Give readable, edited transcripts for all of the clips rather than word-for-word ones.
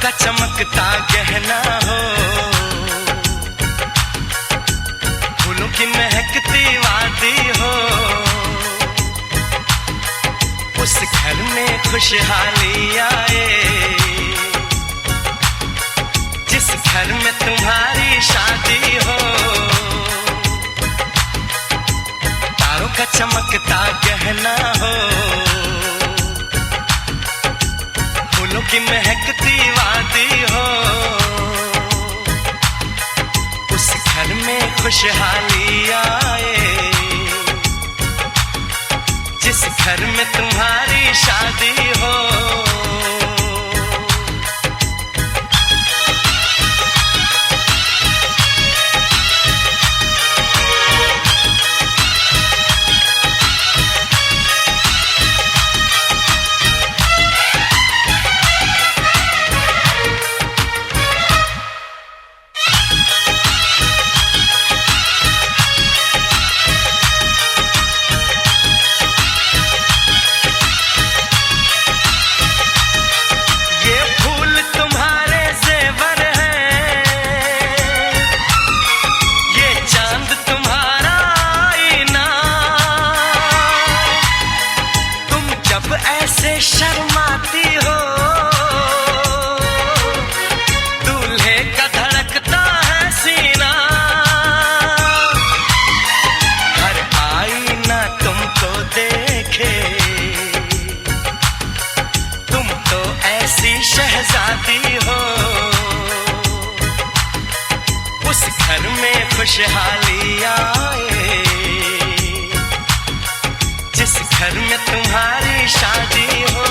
का चमकता गहना हो, फूलों की महकती वादी हो, उस घर में खुशहाली आए जिस घर में तुम्हारी शादी हो। तारों का चमकता गहना हो, फूलों की महकती वादी हो, उस घर में खुशहाली आए जिस घर में तुम्हारी शादी हो। ऐसे शर्माती हो, दूल्हे का धड़कता है सीना, हर आईना तुमको देखे, तुम तो ऐसी शहजादी हो। उस घर में खुशहाली आए जिस घर में तुम्हारी शादी हो।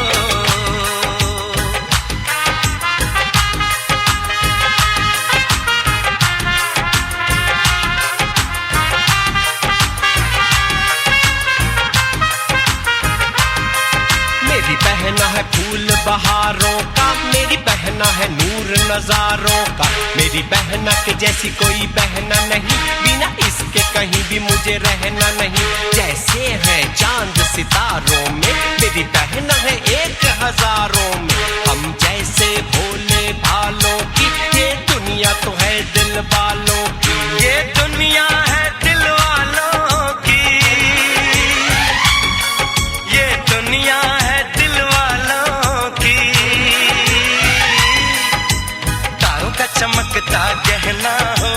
मेरी बहना है फूल बहारों का, मेरी बहना है नूर नजारों का, मेरी बहना के जैसी कोई बहना नहीं, बिना इसके कहीं भी मुझे रहना नहीं। जैसे है चांद सितारों में, मेरी बहना है 1000 में, हम जैसे भोले भालों की, ये दुनिया तो है दिल वालों की, ये दुनिया है दिल वालों की, ये दुनिया है दिल वालों की। तारों का चमकता गहना हो,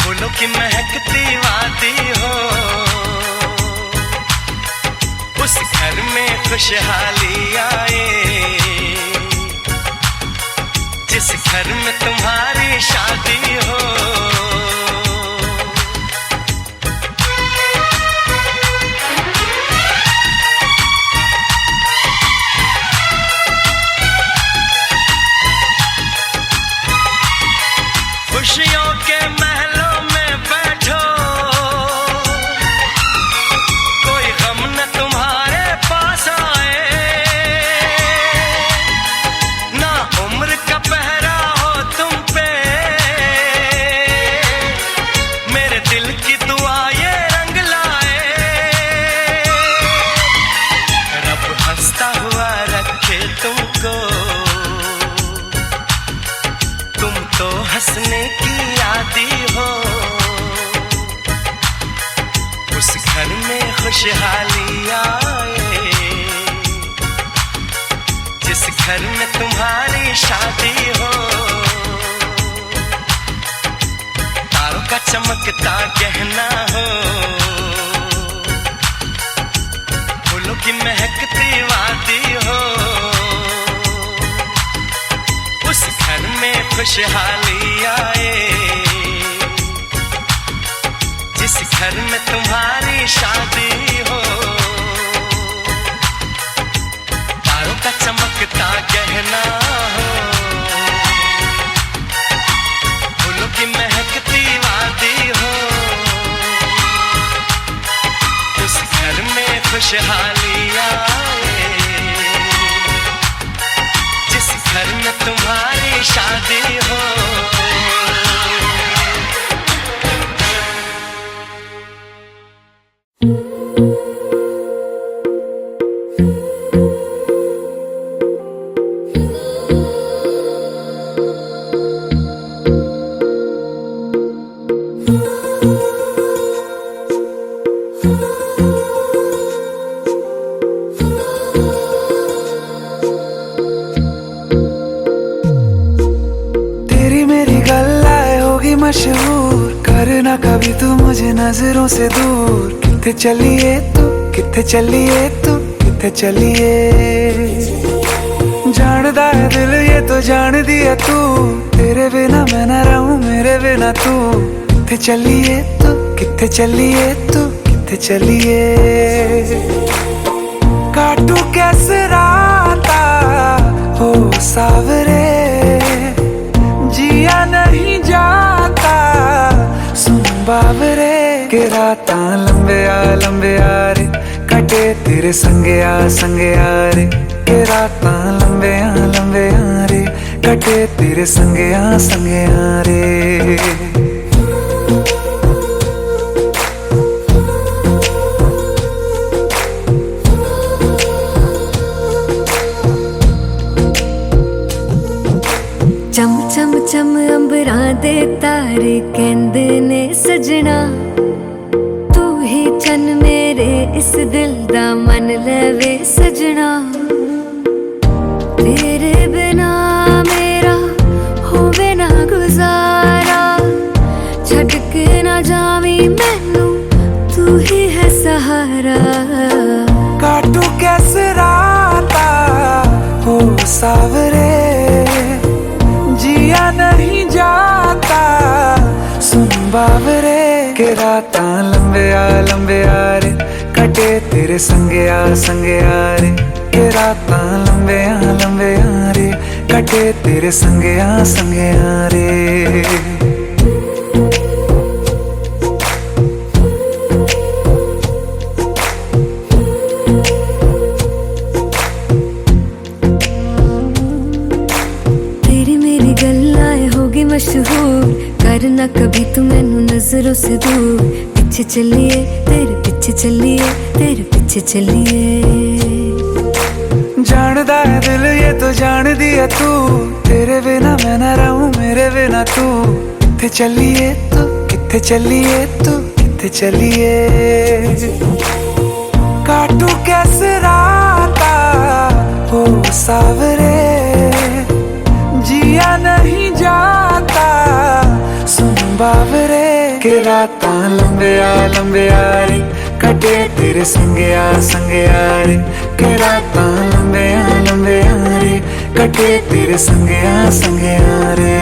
फूलों की महकती वादी हो, उस घर में खुशहाली आए जिस घर में तुम्हारी शादी हो। खुशियों के महलों में बैठो, कोई गम न तुम्हारे पास आए, ना उम्र का पहरा हो तुम पे, मेरे दिल की दुआ ये रंग लाए। रब हंसता हुआ रखे तुमको, तुम तो हंसने की आदी हो। उस घर में खुशहाली आए जिस घर में तुम्हारी शादी हो। तारों का चमकता गहना हो, फूलों की महकती वादी हो, उस घर में खुशहाली आए जिस घर में तुम्हारी शादी हो। तारों का चमकता गहना हो, फूलों की महकती वादी हो, उस घर में खुशहाली आए जिस घर में तुम्हारी शादी हो। मशहूर, करना कभी तू मुझे नजरों से दूर। किथे चलिए तू, किथे चलिए तू, किथे चलिए। जानदा है दिल ये तो जान दिया तू, तेरे बिना मैं ना रहूं मेरे बिना तू। किथे चलिए तू, किथे चलिए तू, किथे चलिए। काटू कैसे राता हो सावरे, जिया नहीं जाता सुन बाबरे। के रातां लंबे आ रे, कटे तेरे संगे आ रे। के रातां लंबे आ रे, कटे तेरे संगे आ रे। चम चम चम अंबरां दे तारे कहंदे ने सजना, तू ही चन मेरे इस दिल दा मन लवे सजना। तेरे बिना मेरा होवे ना गुजारा, छड़ के ना जावी मैनू तू ही है सहारा। काटू कैसे राता हो सावरे, जिया नहीं जाता सुन बाबरे। के रातां लंबे आ रे, कटे तेरे संगे आ रे। के रातां लंबे आ रे, कटे तेरे संगे आ रे। मशहूर, करना कभी तू मैनू नजरों से दूर। पीछे चलिए तेरे पीछे चलिए, तेरे पीछे चलिए। जानदा है दिल ये तो जान दिया तू, तेरे बिना मैं ना रहूं मेरे बिना तू। किथे चलिए तू, किथे चलिए तू, किथे चलिए। काटू कैसे राता हो सावरे, जिया नहीं जाता सुन बाबरे। के रातां लंबे आ रे, कटे तेरे संगे आ रे। के रातां लंबे आ रे, कटे तेरे संगे आ रे।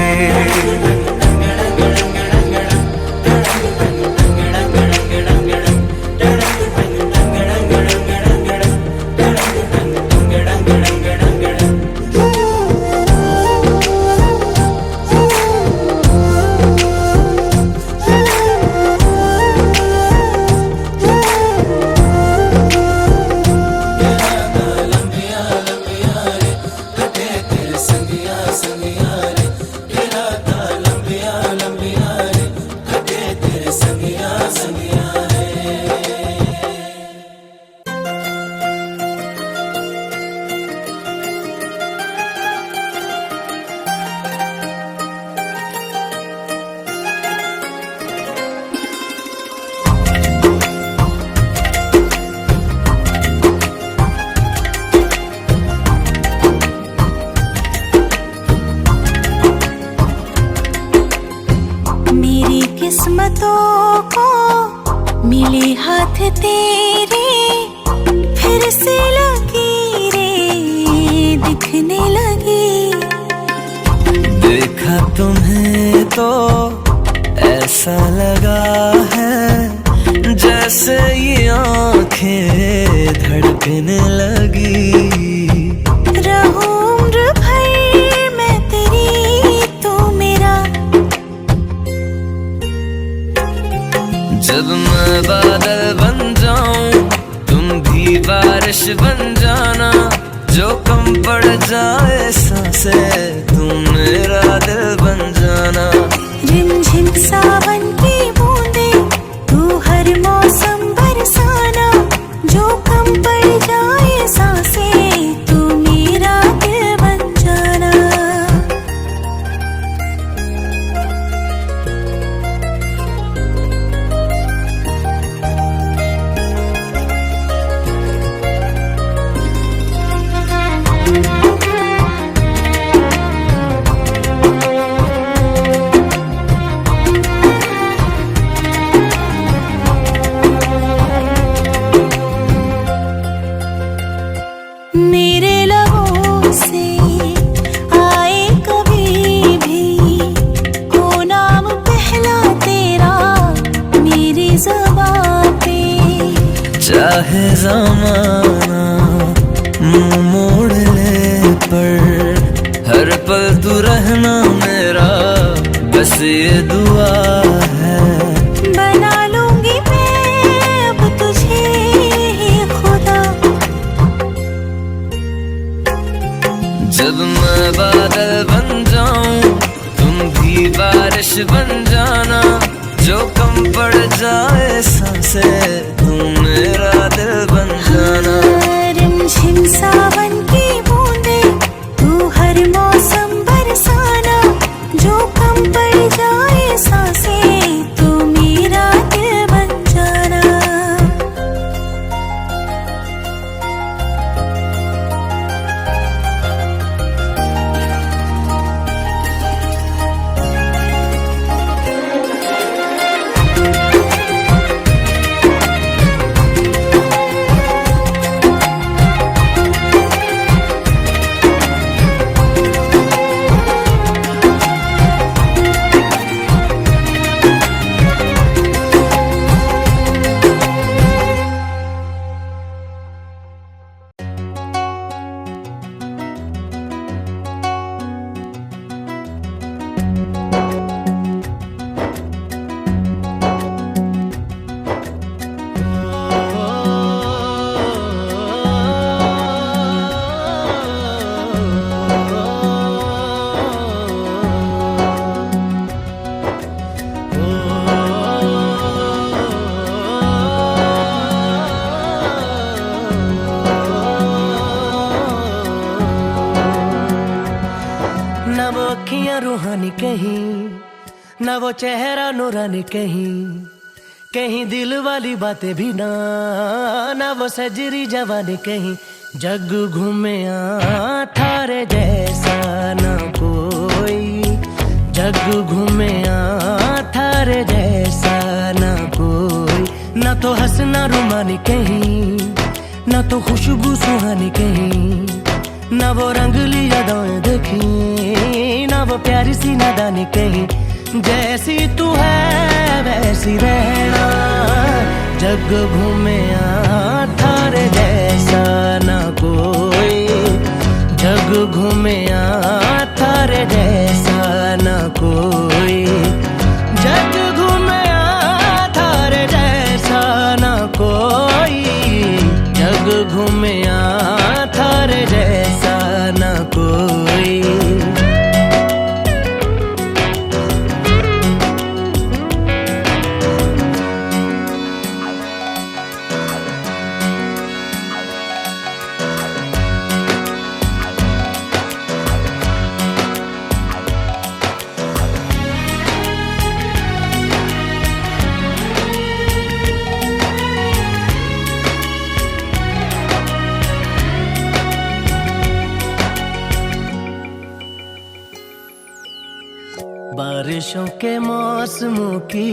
किस्मतों को मिले हाथ तेरे, फिर से लकीरें दिखने लगी। देखा तुम्हें तो ऐसा लगा है, जैसे ये आंखें धड़कने लगी। रहूं उम्र भर मैं तेरी, तू मेरा। जब मैं बादल बन जाऊं, तुम भी बारिश बन जाना। जो कम पड़ जाए सांसें, तुम मेरा दिल बन जाना। रिमझिम सावन की बूंदे, तू हर मौसम बरसाना। जो कम पड़ जाए सांसें, तू मेरा दिल बन जाना। मोड़ ले, पर हर पल तू रहना मेरा, बस ये दुआ है। बना लूंगी मैं अब तुझे ही खुदा। जब मैं बादल बन जाऊं तुम भी बारिश बन जाना, जो कम पड़ जाए सांसें तुम मेरा दिल बन जाना। रिमझिम सावन की बूंदे तू हर मौसम बरसाना, जो कम पड़ जाए सांसें तू मेरा दिल बन जाना। ना वो अखियां रूहानी कहीं, ना वो चेहरा नूरानी कहीं, कहीं दिल वाली बातें भी ना, ना वो सजरी जवानी कहीं। जग घूमे थारे जैसा ना कोई, जग घूमे थारे जैसा ना कोई। ना तो हंसना रुमानी कहीं, ना तो खुशबू सुहानी कहीं, ना वो रंगली यादें देखी, ना वो प्यारी सी नादानी कहीं। जैसी तू है वैसी रहना, जग घूमे थारे जैसा ना कोई, जग घूमे थारे जैसा ना कोई, जग घूमे थारे जैसा ना कोई, जग घूमे थारे जैसा ना कोई। बारिशों के मौसमों की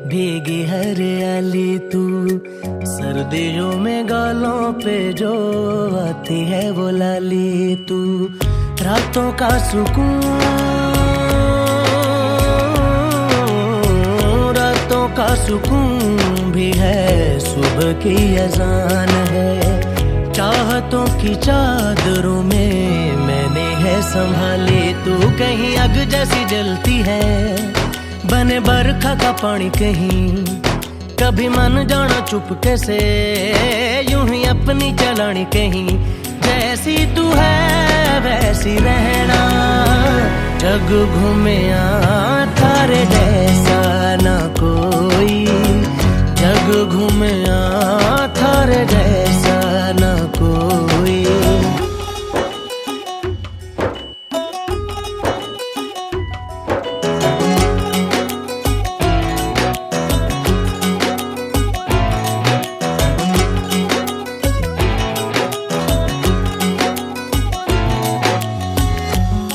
भीगी हरियाली तू, सर्दियों में गालों पे जो आती है वो लाली तू। रातों का सुकून, रातों का सुकून भी है, सुबह की अजान है। चाहतों की चादरों में मैंने है संभाली तू, कहीं आग जैसी जलती है, बने बरखा का पानी कहीं। कभी मन जाना चुपके से, यूं ही अपनी चलानी कहीं। जैसी तू है वैसी रहना, जग घूमे थारे जैसा ना कोई, जग घूमे थारे जैसा ना कोई।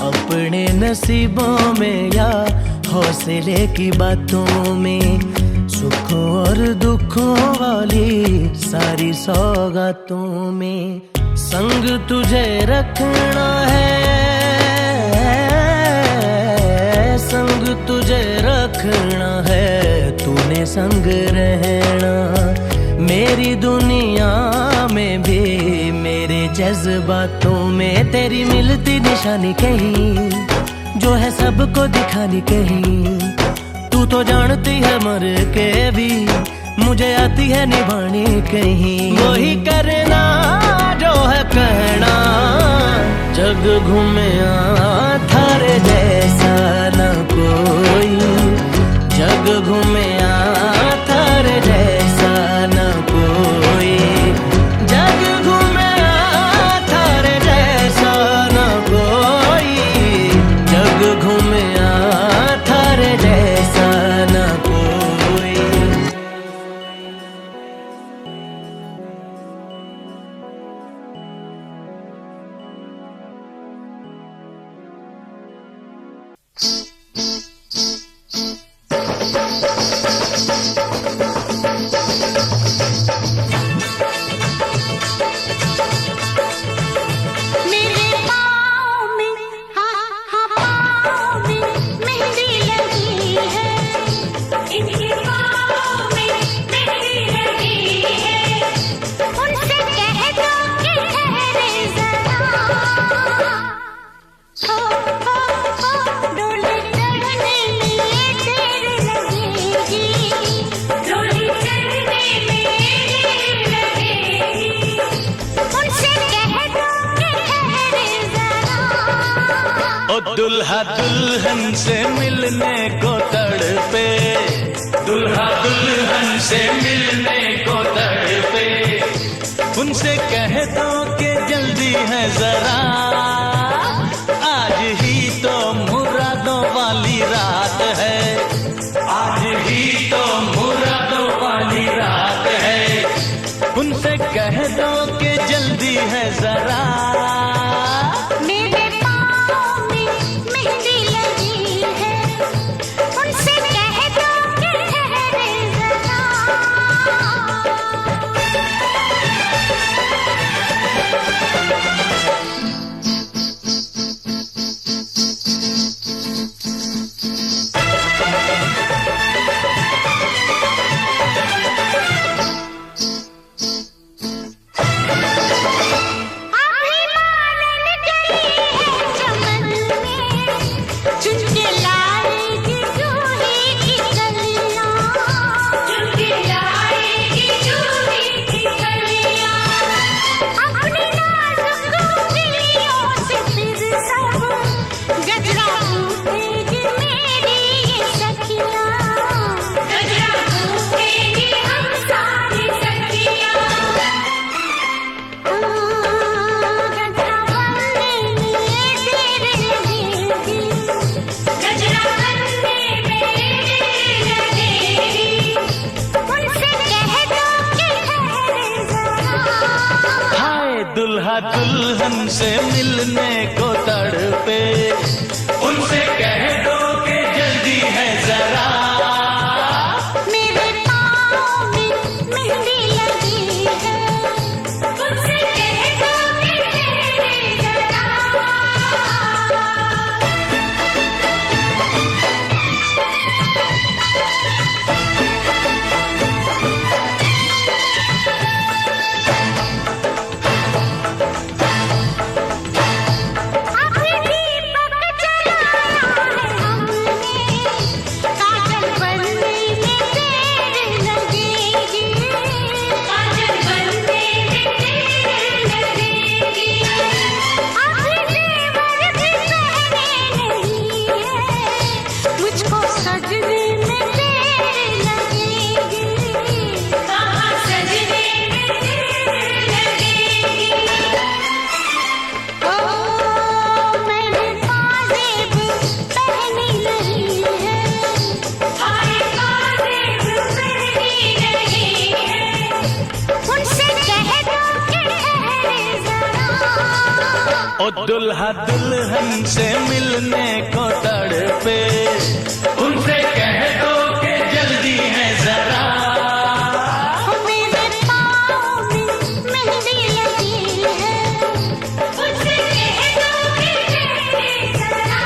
अपने नसीबों में या हौसले की बातों में, सुखों और दुखों वाली सारी सौगातों में संग तुझे रखना है, संग तुझे रखना है, तूने संग रहना। मेरी दुनिया में भी मेरे जज्बातों में तेरी मिलती निशानी कहीं, जो है सबको दिखानी कहीं। तू तो जानती है मर के भी मुझे आती है निभानी कहीं। वही करना जो है कहना, जग घूमे थारे जैसा न कोई, जग घूमे थारे जैसा न कोई, जग घूमे थारे जैसा न कोई, जग घूमे थारे जैसा न कोई। मेरे पाँव में पाँव में मेहंदी लगी है, इनके पाँव में मेहंदी लगी है। उनसे कह दो कि ठहरे जरा, डोली चढ़ने में देर लगेगी, डोली चढ़ने में देर लगेगी। उनसे कह दो कि ठहरे जरा। ओ दुल्हा दुल्हन से मिलने को तड़पे, दुल्हा दुल्हन से मिलने को तड़पे, उनसे कह दो कि जल्दी है जरा, आज ही तो मुरादों वाली रात है, आज ही तो मुरादों वाली रात है। उनसे कह दो कि जल्दी है जरा। मेरे पाँव में मेहंदी लगी है, उनसे कह दो कि ठहरे जरा। अभी मालन गई है चमन में, चुन के लाएगी जूही की कलियां, चुन के लाएगी जूही की कलियां। अपनी नाजुक उंगलियों से फिर सब गजरा गूंथेगी मेरी ये सखियां, गजरा गूंथेगी हम सारी सखियां। गजरा बनने में देर लगेगी, गजरा बनने में देर लगेगी। उनसे कह दो कि ठहरे जरा। हाय दुल्हा दुल्हन से मिलने को तड़पे, उनसे कह दो कि जल्दी है जरा। मेरे पाँव में मेहंदी लगी है, उनसे कह दो कि ठहरे जरा। अभी दीपक जलाया है हमने, काजल बनने में देर लगेगी, काजल बनने में देर लगेगी। अभी जेवर भी पहने नहीं है, मुझको सजने में देर लगेगी, कहाँ सजने में देर लगेगी। ओ मैंने पाजेब पहनी नहीं है, हाय पाजेब पहनी नहीं है। उनसे कह दो कि ठहरे जरा। ओ दुल्हा दुल्हन से मिलने को तड़पे, उनसे कह दो कि जल्दी है जरा। मेरे पाँव में मेहंदी लगी है, उनसे कह दो कि ठहरे जरा।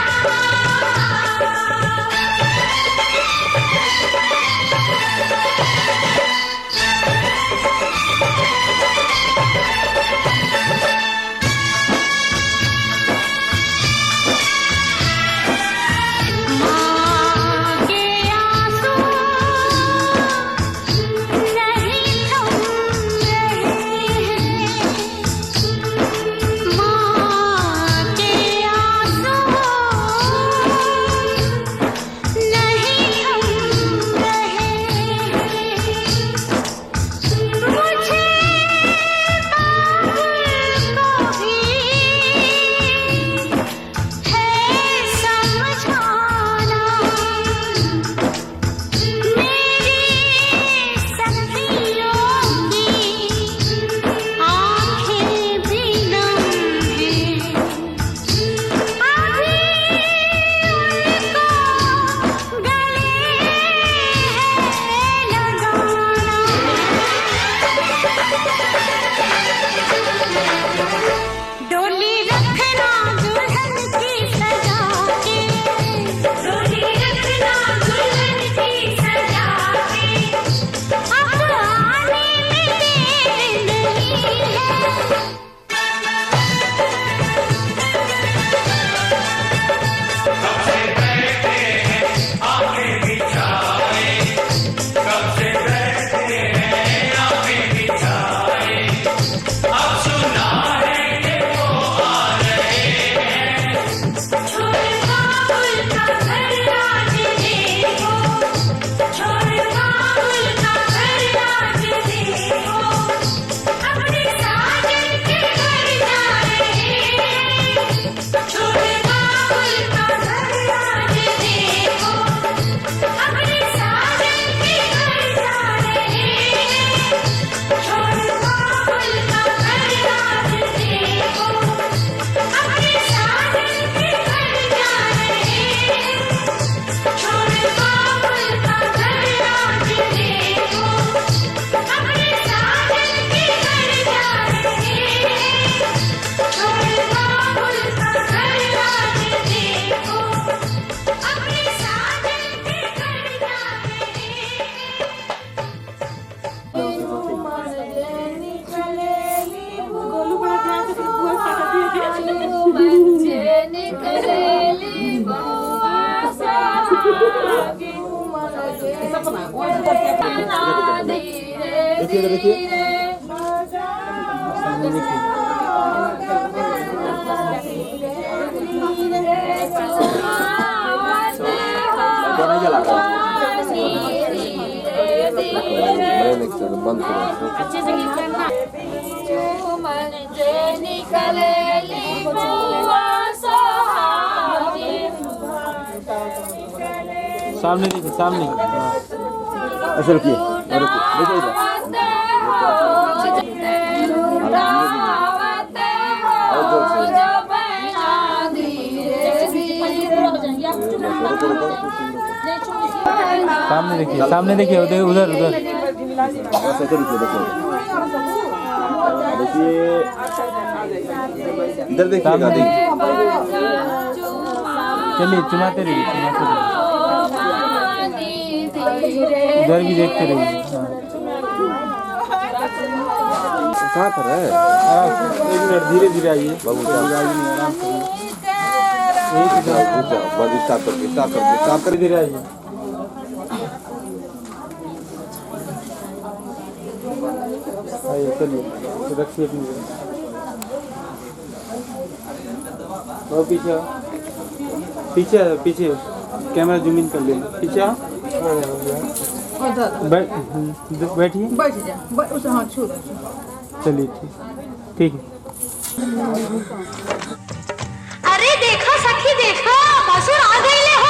रखना दुल्हन की सजा के, डोली रखना दुल्हन की सजा के, अब आने में देर नहीं है। छोड़ बाबुल का घर आज देखो, छोड़ बाबुल का घर आज देखो, अपने साजन के घर जा रहे हैं। छोड़ बाबुल का घर आज देखो, अपने साजन के घर जा रहे हैं। छोड़ बाबुल का घर आज देखो, अपने साजन के घर जा रहे हैं। छोड़ बाबुल का घर आज देखो, अपने साजन के घर जा रहे हैं। छोड़ बाबुल का घर आज देखो, अपने साजन के घर जा रहे हैं। सामने देखिए, सामने ऐसे रुकिए, देखिए इधर। सामने देखिए, सामने देखिए, उधर उधर उधर। ऐसे रुकिए, देखिए इधर देखिएगा, देखिए। चलिए चुमाते रहिए, चुमाते रहिए, इधर भी देखते रहिए। कहाँ पर है? एक मिनट, धीरे धीरे आइए बाबू साहब। आराम से। रुक जाओ, बस स्टार्ट करके धीरे आइए। आइए, चलिए रखिए अपनी जगह। और पीछे आओ। पीछे पीछे कैमरा जूम इन कर लेना। पीछे आओ। बैठिए। चलिए ठीक है। अरे देखो सखी देखो, भसुर आ गई हो।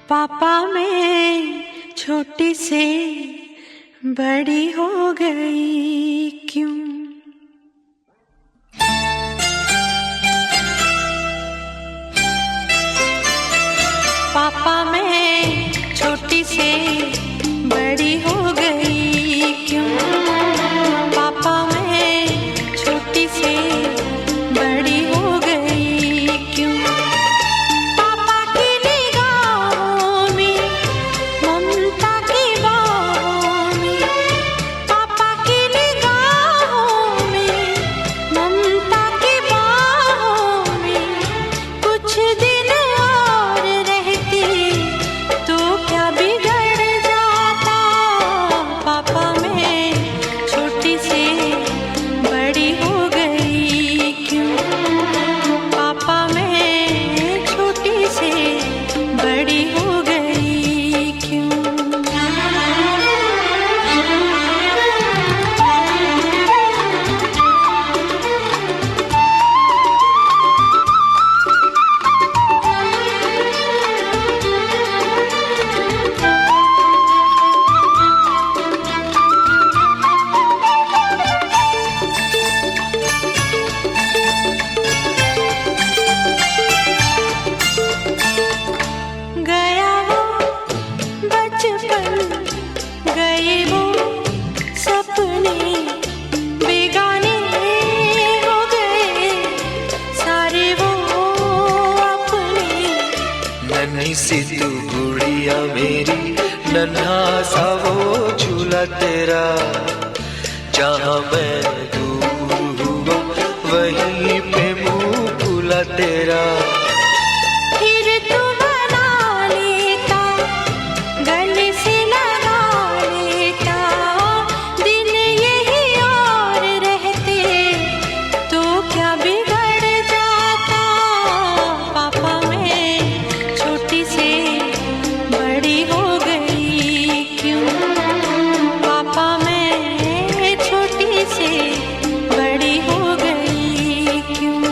पापा मैं छोटी से बड़ी हो गई क्यों? पापा मैं छोटी से बड़ी हो गई क्यों? पापा मैं छोटी से बड़ी हो गई क्यों? पापा की निगाहों में ममता की बाहों में, पापा की निगाहों में ममता की बाहों में कुछ दिन और रहती तो क्या बिगड़ जाता? पापा मैं छोटी से बड़ी हो गई क्यों? पापा मैं छोटी से बड़ी हो गई क्यों? गया वो बचपन, गए वो सपने, बेगाने हो गए सारे वो अपने। नन्ही सी तू गुड़िया मेरी, नन्हा सा वो झूला तेरा, जहाँ मैं दूर हुआ वहीं पे मुँह फूला तेरा। फिर तू बना लेता, गले से लगा लेता, दिन यही और रहते तो क्या बिगड़ जाता? पापा मैं छोटी से बड़ी हो गई क्यों? पापा मैं छोटी से बड़ी हो गई क्यों?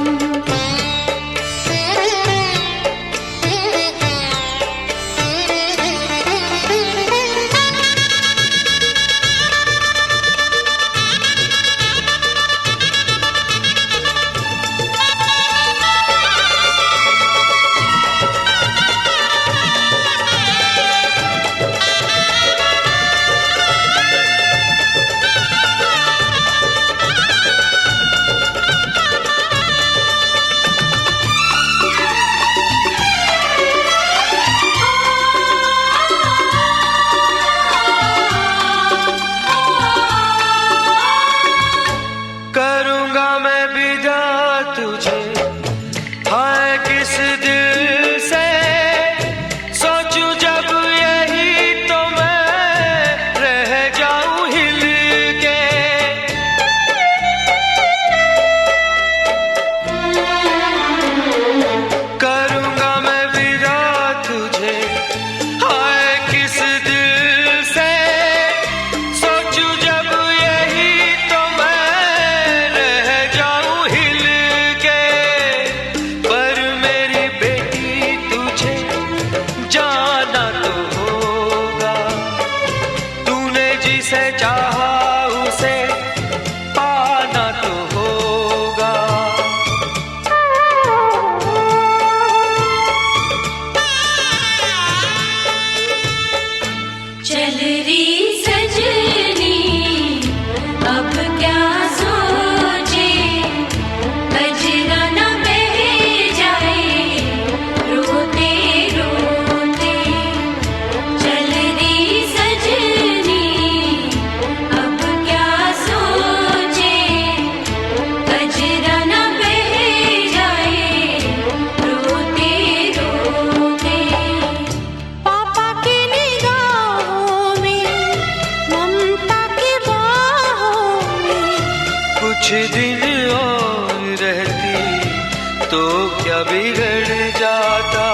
करूँगा मैं विदा तुझे, हाय किस दिल से सोचूं जब यही तो मैं रह जाऊं हिल के। करूँगा मैं विदा तुझे, हाय किस दिल से सोचूं जब यही तो मैं रह जाऊं हिल के। पर मेरी बेटी तुझे जाना तो होगा, तूने जिसे चाहा उसे पाना तो होगा। चल री सजनी अब क्या सोचे, बजना न बह जाए रोते रोते। चल री सजनी अब क्या सोचे, बजना न बह जाए रोते रोते। पापा की निगाहों में ममता की बाहों में कुछ दिन और रहती तो क्या बिगड़ जाता?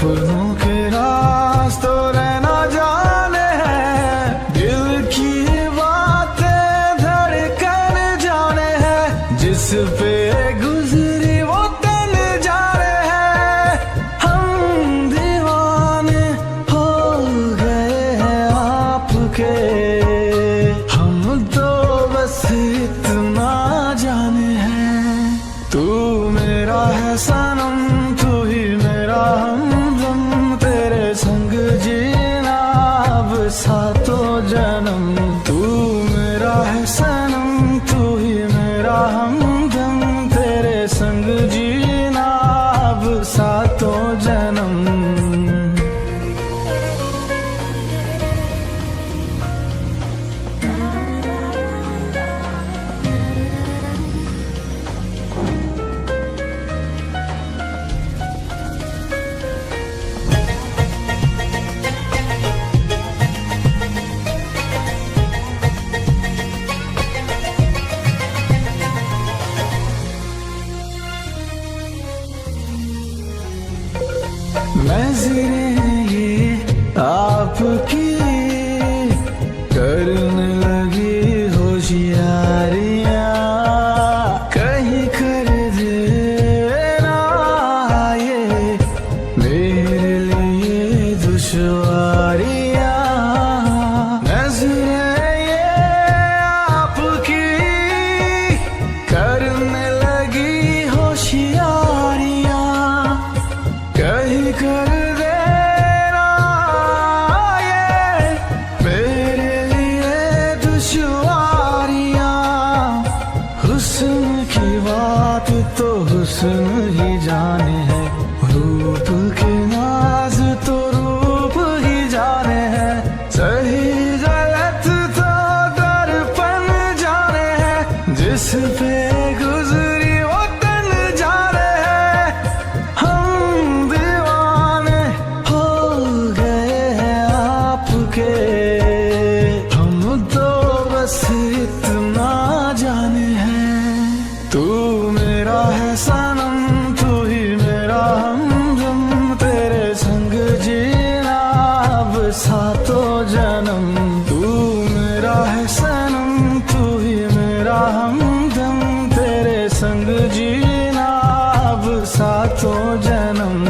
सपनों के रास्तों रहना जाने हैं, दिल की बातें धड़कन जाने हैं, जिस पे गुजरी वो तन जाने हैं। हम दीवाने हो गए हैं आपके, हम तो बस इतना जाने हैं। तू मेरा है सनम, तू ही मेरा हमदम, तेरे संग जीना अब सातों जन्म। तू मेरा है सनम, तू ही मेरा हमदम, तेरे संग जीना अब सातों जन्म। नजरें ये आपकी करने लगी होशियारियां, कहीं कर देना ये मेरे लिए दुश्वारियां। नजरें ये आपकी करने लगी होशियारियां, कहीं कर देना ये मेरे लिए दुश्वारियां। हुस्न की बात तो हुस्न ही जाने है, रूप के नाज तो रूप ही जाने हैं, सही गलत तो दर्पण जाने हैं, जिस पे गुजरी वो तन जाने हैं। हम दीवाने हो गए हैं आपके, हम तो बस इतना जाने हैं। तू मेरा है सनम, तू ही मेरा हमदम, तेरे संग जीना अब सातों जन्म। तू मेरा है सनम, तू ही मेरा हमदम, तेरे संग जीना अब सातों जन्म।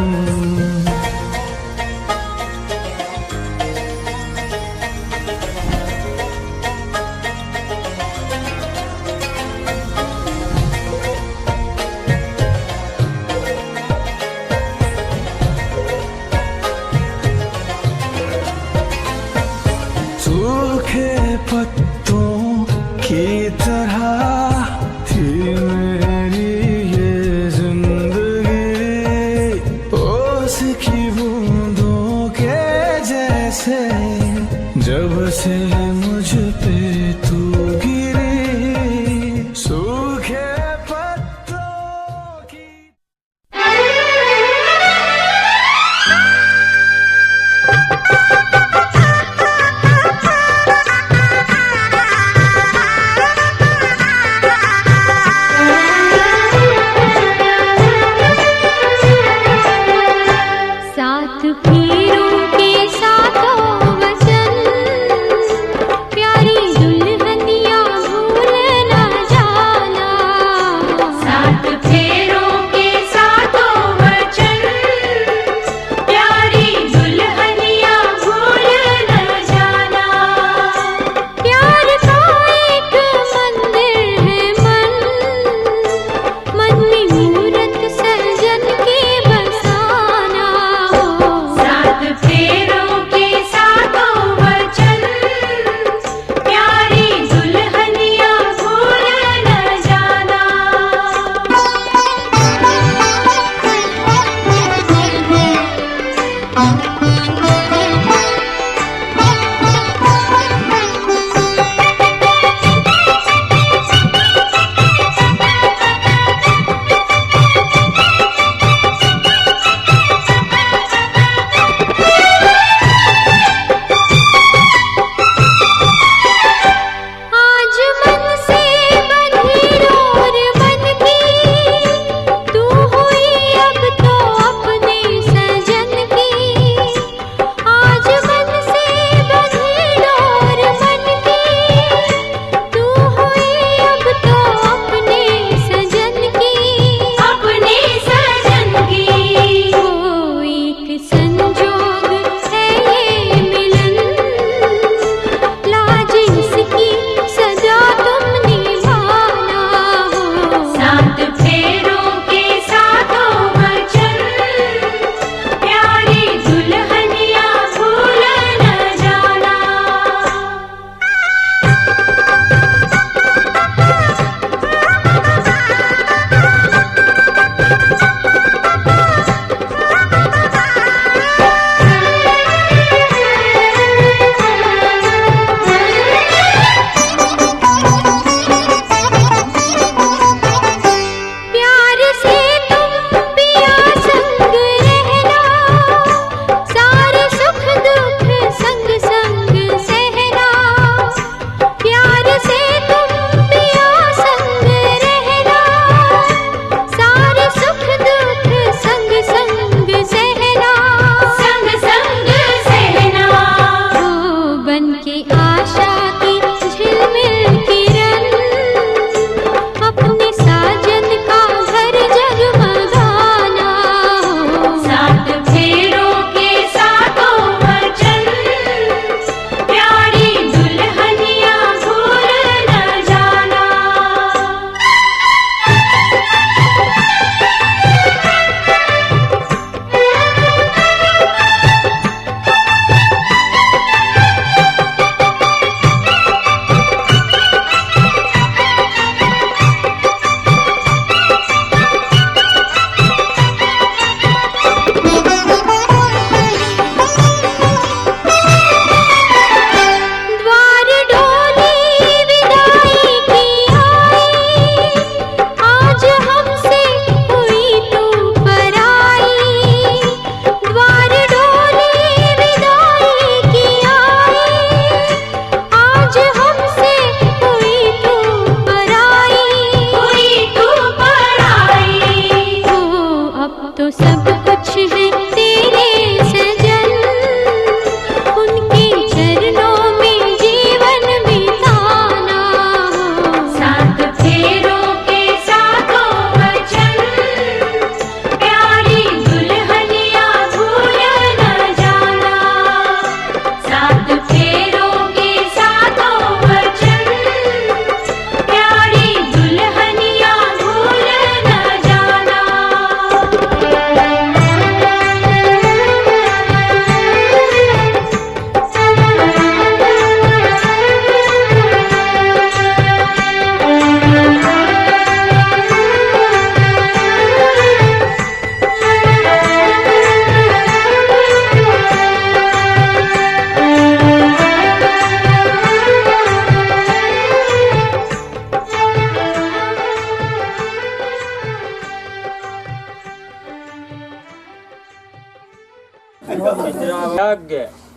यज्ञ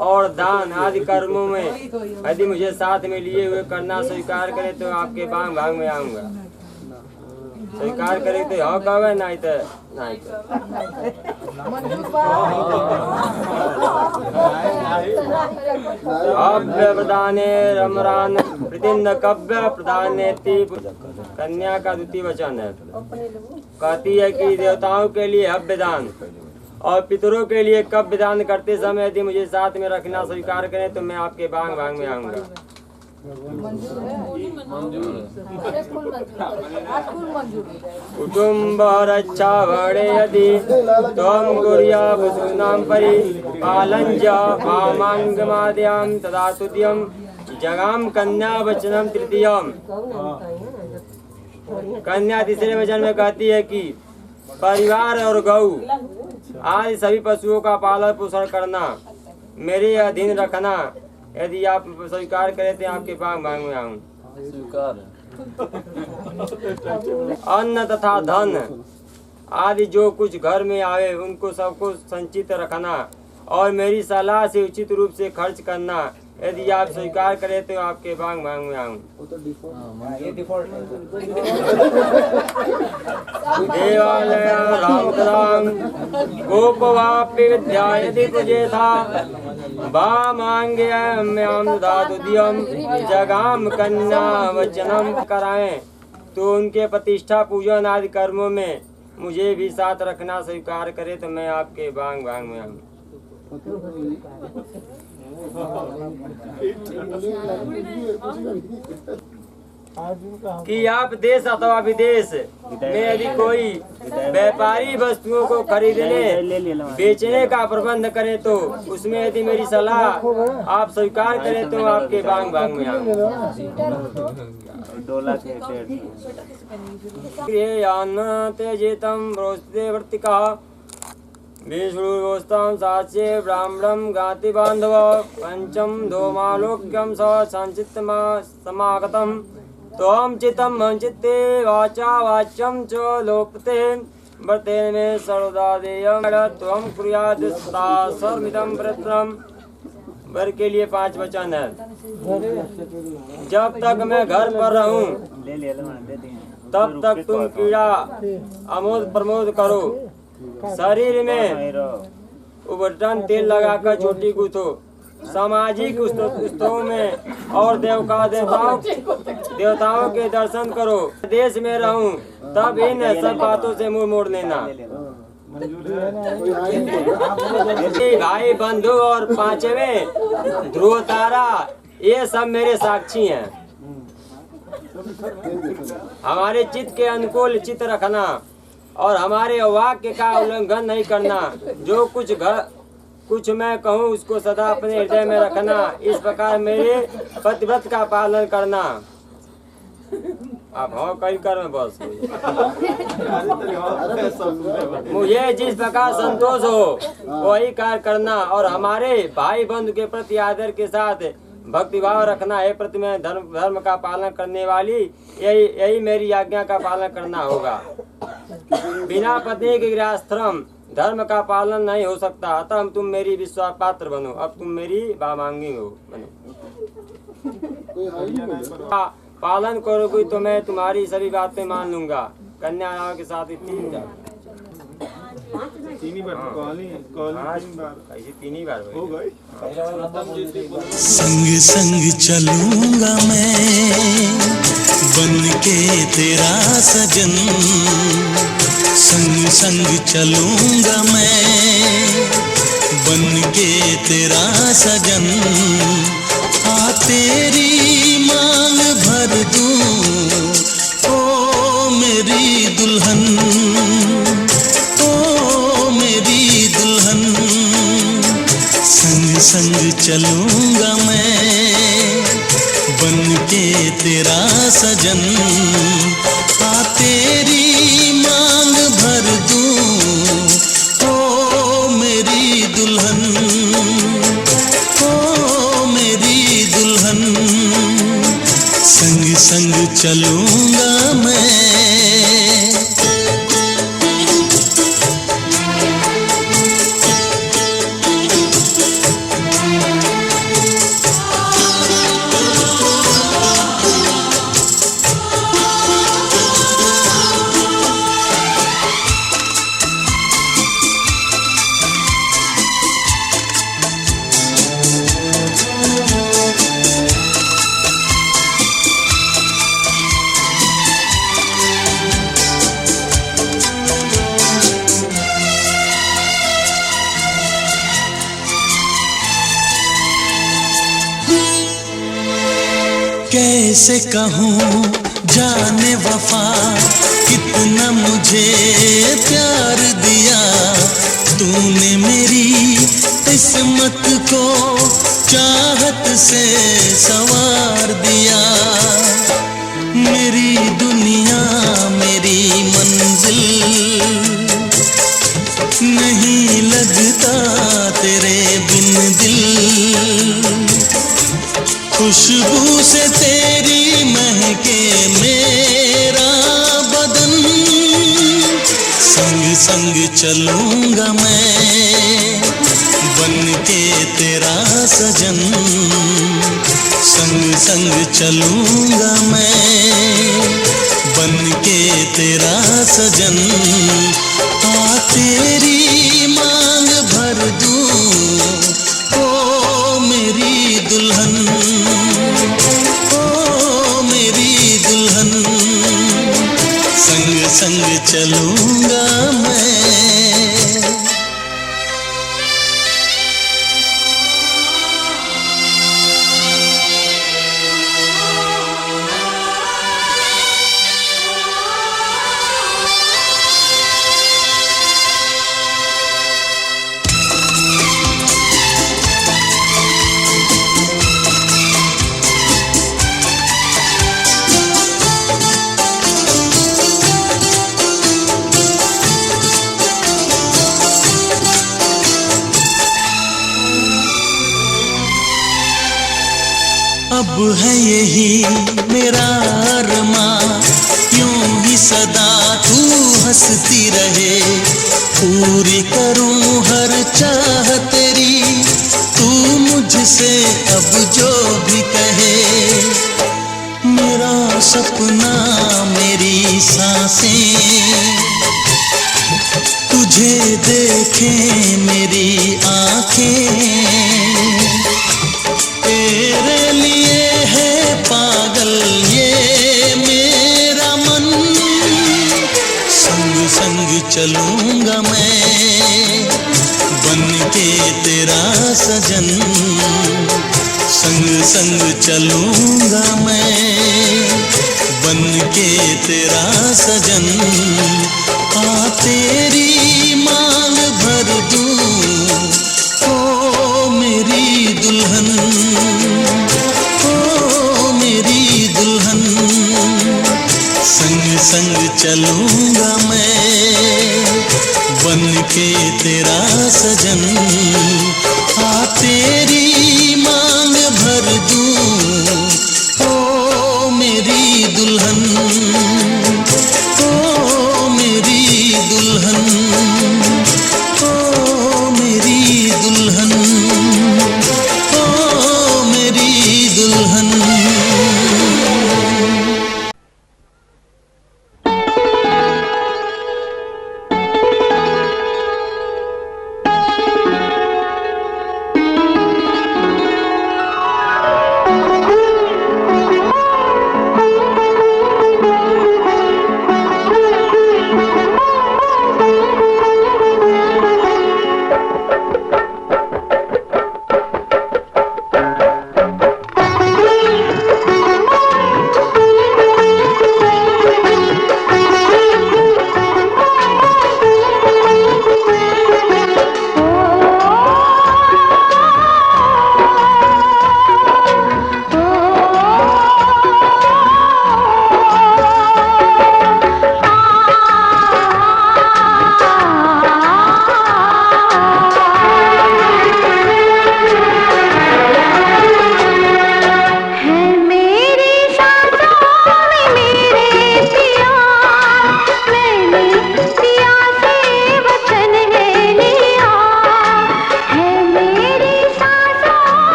और दान आदि कर्मों में यदि मुझे साथ में लिए हुए करना स्वीकार करे तो आपके बांग भाग में आऊंगा। स्वीकार करे तो हाँ कहे, नहीं तो नहीं। अव्य प्रदाने रमरान प्रतिन्द कव्य प्रदाने कन्या का द्वितीय वचन है। कहती है कि देवताओं के लिए हव्य दान और पितरों के लिए कव्य दान करते समय यदि मुझे साथ में रखना स्वीकार करें तो मैं आपके बांग भाग में आऊंगा। कुटुम्ब रक्षा वणे यदि त्वं कुर्या वसूनां परिपालञ्च मामाङ्गमाद्यां तदा तुद्यं जगाम कन्या वचनम तृतीयम। कन्या तीसरे वचन में कहती है कि परिवार और गौ आदि सभी पशुओं का पालन पोषण करना, मेरे अधीन रखना, यदि आप स्वीकार करें तो आपके पास मांग में आऊं। अन्न तथा धन आदि जो कुछ घर में आवे उनको सबको संचित रखना और मेरी सलाह से उचित रूप से खर्च करना, यदि आप स्वीकार करें तो आपके बांग मांग में आऊं। देवालय राम गोपवाप्य विद्या यदि तुझे था बा मांग्यम दातुद्यम जगाम कन्या वचनम कराएं तो उनके प्रतिष्ठा पूजन आदि कर्मों में मुझे भी साथ रखना स्वीकार करे तो मैं आपके बांग भाग में आऊं। कि आप देश अथवा विदेश में यदि कोई व्यापारी वस्तुओं को खरीदने बेचने का प्रबंध करे तो उसमें यदि मेरी सलाह आप स्वीकार करें तो आपके बांग भाग में आऊं। तेजेतम रोस्ते वर्तिका विष्णुस्तां साच्ये ब्राह्मणं गाति बांधव पंचम धोमालोक्यम स संचित्तमा समागतम त्वं चित्तं मम चित्ते वाचा वाच्यं च लोकते वर्तेन मे सर्वदा देयं त्वं कुर्यात् सर्वमिदं प्रत्रम। वर के लिए 5 वचन है। जब तक मैं घर पर रहूं तब तक तुम कीड़ा आमोद प्रमोद करो, शरीर में उबटन तेल लगाकर चोटी गूथो, सामाजिक उत्सवों में और देवताओं के दर्शन करो। देश में रहूं तब इन सब बातों से मुंह मोड़ लेना। भाई बंधु और 5वें ध्रुव तारा ये सब मेरे साक्षी हैं। हमारे चित्त के अनुकूल चित्त रखना और हमारे वाक्य का उल्लंघन नहीं करना। जो कुछ मैं कहूँ उसको सदा अपने हृदय में रखना। इस प्रकार मेरे पतिव्रत का पालन करना। आप हाँ कहीं कर में बस मुझे जिस प्रकार संतोष हो वही कार्य करना और हमारे भाई बंधु के प्रति आदर के साथ भक्तिभाव रखना है। प्रति में धर्म का पालन करने वाली यही मेरी आज्ञा का पालन करना होगा। बिना पत्नी के गृहस्थ्रम धर्म का पालन नहीं हो सकता। अतः तुम मेरी विश्वास पात्र बनो। अब तुम मेरी बामांगी हो बनो। पालन करोगे तो मैं तुम्हारी सभी बातें मान लूंगा। कन्या राव के साथ 3 बार हो गए। संग संग चलूंगा मैं बन के तेरा सजन, संग संग चलूंगा मैं बन के तेरा सजन। आ तेरी मांग भर दूं ओ मेरी दुल्हन, ओ मेरी दुल्हन। संग संग चलूंगा मैं बन के तेरा सजन। आ तेरी मांग भर दूं ओ मेरी दुल्हन, ओ मेरी दुल्हन। संग संग चलूंगा मैं। कैसे कहूँ जाने वफा कितना मुझे प्यार दिया तूने मेरी किस्मत को चाहत से संवार दिया। मेरी दुनिया मेरी मंजिल नहीं लगता तेरे बिन दिल। खुशबू से तेरी महके मेरा बदन संग संग चलूंगा मैं बन के तेरा सजन। संग संग चलूंगा मैं बन के तेरा सजन। आ तेरी मांग भर दूं ओ मेरी दुल्हन ओ मेरी दुल्हन। संग संग चलूंगा मैं। अब है यही मेरा अरमां यूं ही सदा तू हंसती रहे। पूरी करूं हर चाह तेरी तू मुझसे अब जो भी कहे। मेरा सपना मेरी सांसें तुझे देखें मेरी आंखें। तेरे लिए है पागल ये मेरा मन। संग संग चलूंगा मैं बन के तेरा सजन। संग संग चलूंगा मैं बन के तेरा सजन। आ तेरी मांग भर दूं ओ मेरी दुल्हन ओ मेरी दुल्हन। संग संग चलूंगा मैं बन के तेरा सजन। आ तेरी मांग भर दूं ओ मेरी दुल्हन ओ मेरी दुल्हन ओ मेरी दुल्हन ओ मेरी दुल्हन।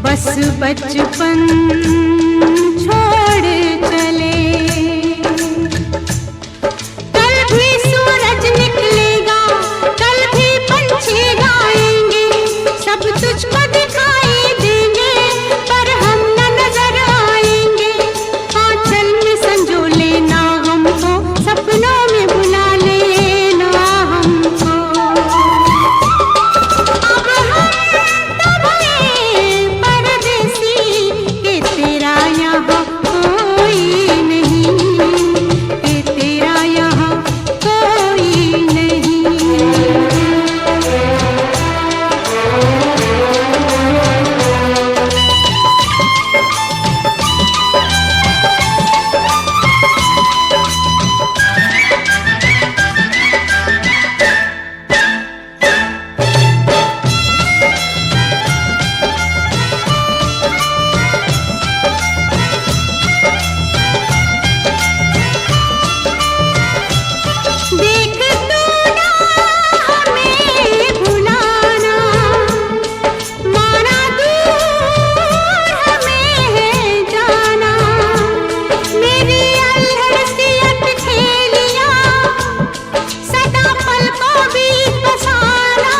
बस बचपन छोड़ चले। कल भी सूरज निकलेगा, कल भी पंछी गाएंगे, सब तुझको दिखाई देंगे, पर हम न नजर आएंगे। आंचल में संजो लेना हमको, सपनों में बुला लेना हमको। अब हम तब परदेसी के तेरा यहाँ कोई नहीं, के तेरा यहाँ कोई नहीं। देख तू ना हमें भुलाना, माना दूर हमें है जाना। मेरी अल्हड़ सी अटखेलियां सदा पलकों बीच बसाना।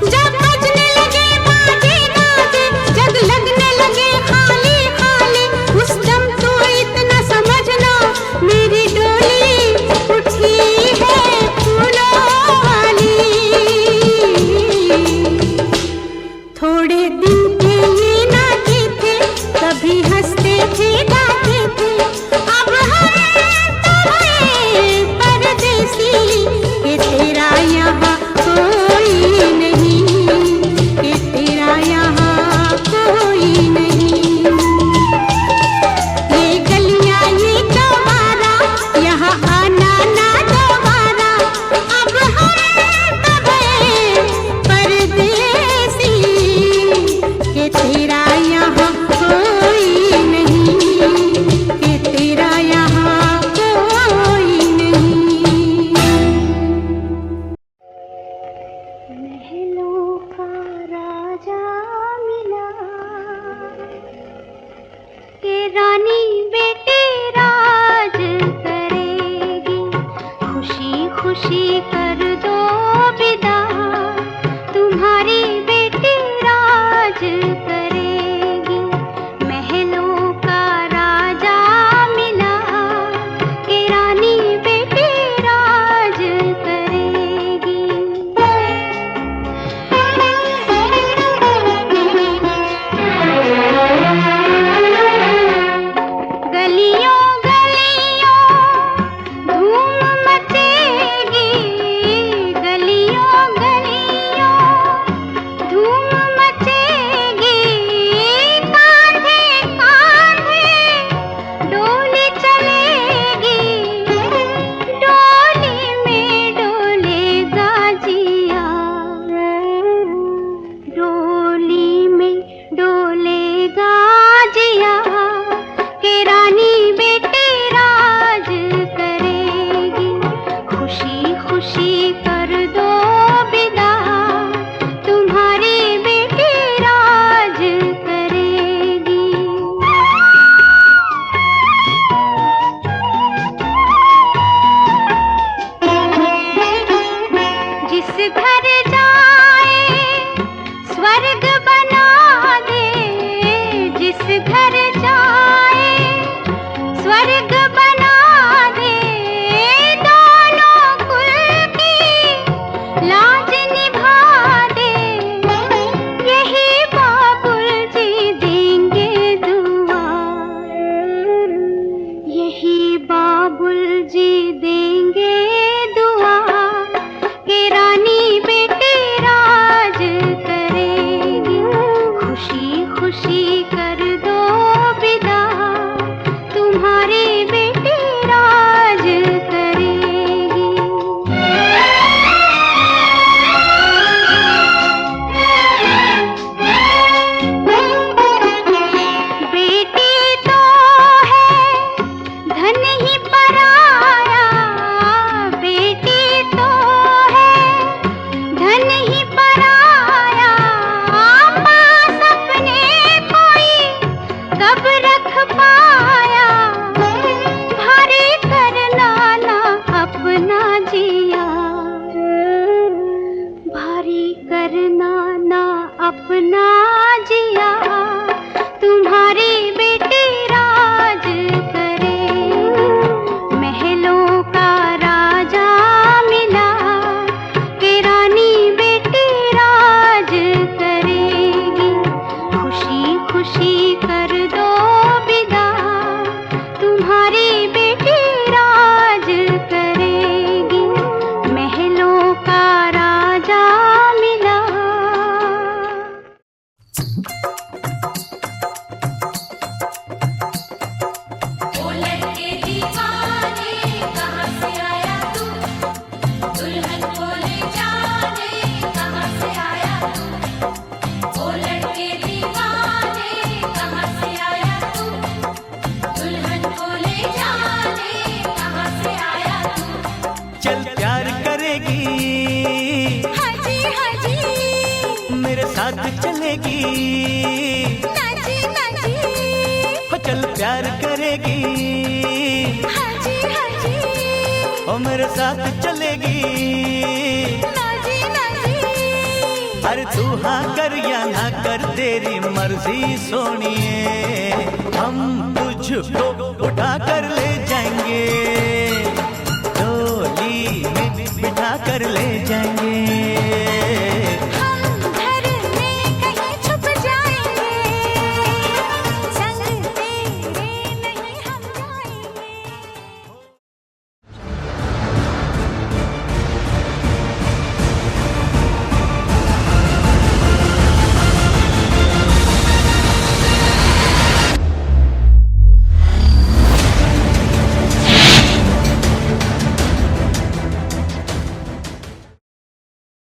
जब बजने लगे बाजे गाजे, जग लगने लगे खाली खाली, उस दम तू इतना समझना, मेरी डोली उठी है फूलों वाली। थोड़े दिन के ये नाते थे, कभी हंसते थे गाते थे। अब हम तुम्हें परदेसी, के तेरा यहाँ कोई नहीं, के तेरा यहाँ कोई नहीं। ये गलियां ये दोबारा, यहाँ आना ना दोबारा। अब हम तबे परदेसी, के तेरा यहाँ कोई नहीं, के तेरा यहाँ कोई नहीं। महलों का राजा मिला, के रानी बेटे राज करेगी। खुशी खुशी कर दो विदा, तुम्हारी बेटी राज करेगी। महलों का राजा मिला, के रानी बेटी राज करेगी। गलियों गलियों धूम मचेगी, गलियों गलियों धूम मचेगी। कांधे कांधे डोली चलेगी, डोली में डोलेगा जिया, डोली में डोलेगा जिया। के रानी बेटी राज करेगी। खुशी खुशी कर दो विदा, तुम्हारी बेटी राज करेगी। जिस घर जाए स्वर्ग बना दे, जिस घर जाए स्वर्ग बना दे। दोनों कुल की लाज निभा दे, यही बाबुल जी देंगे दुआ, यही बाबुल जी देंगे दुआ। के रानी बेटी राज करेगी। अपना जिया तुम्हारी बेटी राज करे महलों का राजा मिला के रानी बेटी राज करेगी खुशी खुशी कर दो विदा तुम्हारी बेटी राज करेगी महलों का राजा मिला ओ लड़के दीवाने कहाँ से आया तू दुल्हन को ले जाने कहाँ से आया तू ओ लड़के दीवाने कहाँ से आया तू दुल्हन को ले जाने कहाँ से आया तू चल प्यार करेगी हाजी हाजी मेरे साथ चलेगी नाजी नाजी हो चल प्यार करेगी हाजी हाजी ओ मेरे साथ चलेगी नाजी नाजी अरे तू हाँ कर या ना कर तेरी मर्जी सोनिए हम तुझको उठा कर ले जाएंगे डोली में बिठा कर ले जाएंगे